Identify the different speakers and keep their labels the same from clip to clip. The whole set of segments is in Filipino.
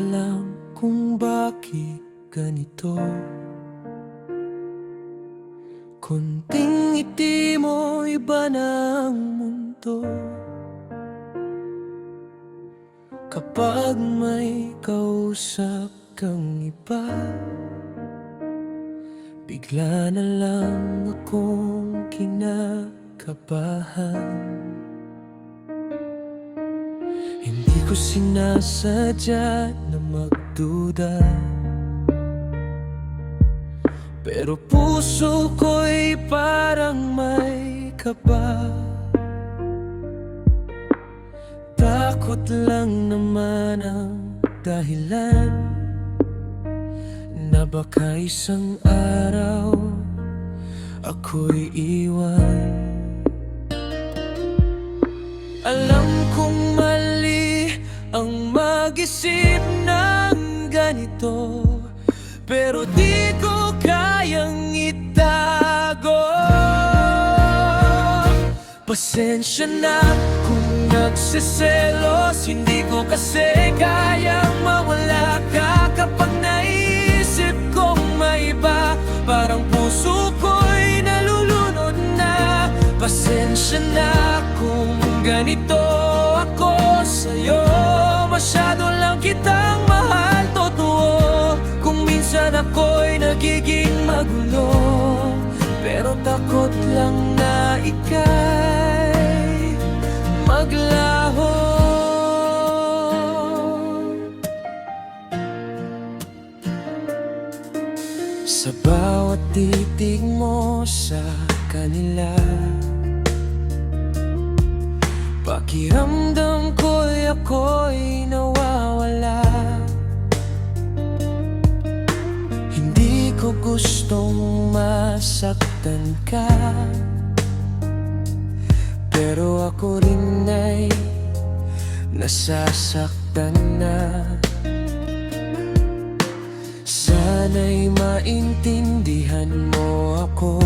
Speaker 1: alam kung bakit ganito. Kunting ngiti mo, iba na ang mundo. Kapag may kausap kang iba, bigla na lang akong kinakabahan. Hindi ko sinasadya na magduda, pero puso ko'y parang may kaba. Takot lang naman ang dahilan, na baka isang araw ako'y iwan. Alam kong mali ang mag-isip ng ganito, pero di ko kayang itago. Pasensya na kung nagsiselos, hindi ko kasi kayang mawala ka. Kapag naisip kong may iba, parang puso ko'y nalulunod na. Pasensya na kung ganito ako sa'yo. Masyado lang kitang mahal, totoo. Kung minsan ako'y nagiging magulo, pero takot lang na ika'y maglaho. Sa bawat titig mo sa kanila, pakiramdam ko'y ako'y nawawala. Hindi ko gustong masaktan ka, pero ako rin ay nasasaktan na. Sana'y maintindihan mo ako.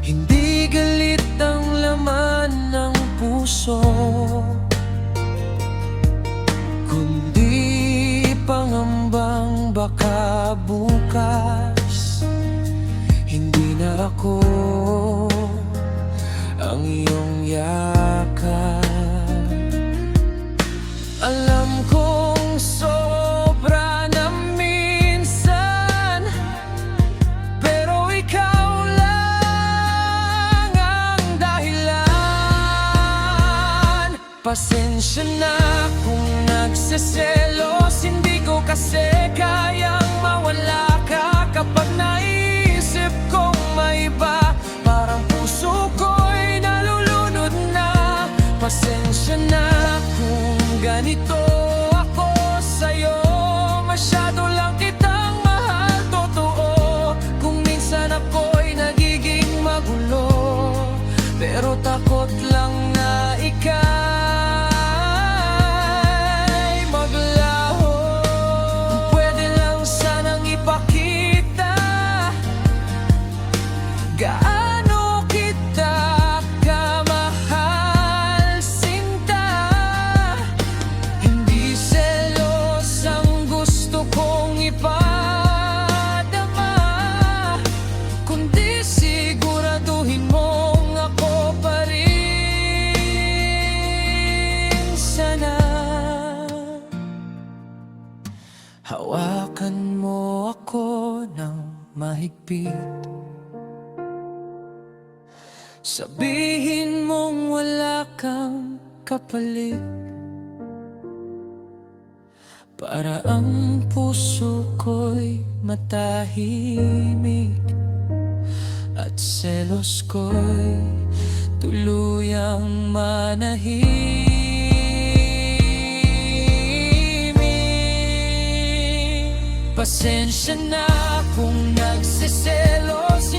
Speaker 1: Hindi galit ang laman ng puso, kundi pangambang baka bukas hindi na ako ang iyong yakap. Alam kong sobra na minsan, pero ikaw lang ang dahilan. Pasensya na kung nagsiselos, hindi ko kasi kayang mawala ka. Kapag naisip kong may iba, parang puso ko'y nalulunod na. Pasensya na kung ganito ako sa'yo. Masyado lang kitang mahal, totoo. Kung minsan ako'y nagiging magulo, pero takot lang na ika'y maglaho. Pwede lang sanang ipakita gaano kita kamahal, sinta. Hindi selos ang gusto kong ipadama, kundi siguraduhin mong ako pa rin sana. Hawakan mo ako ng mahigpit, sabihin mong wala kang kapalit, para ang puso ko'y matahimik at selos ko'y tuluyang manahimik. Pasensya na kung nagsiselos,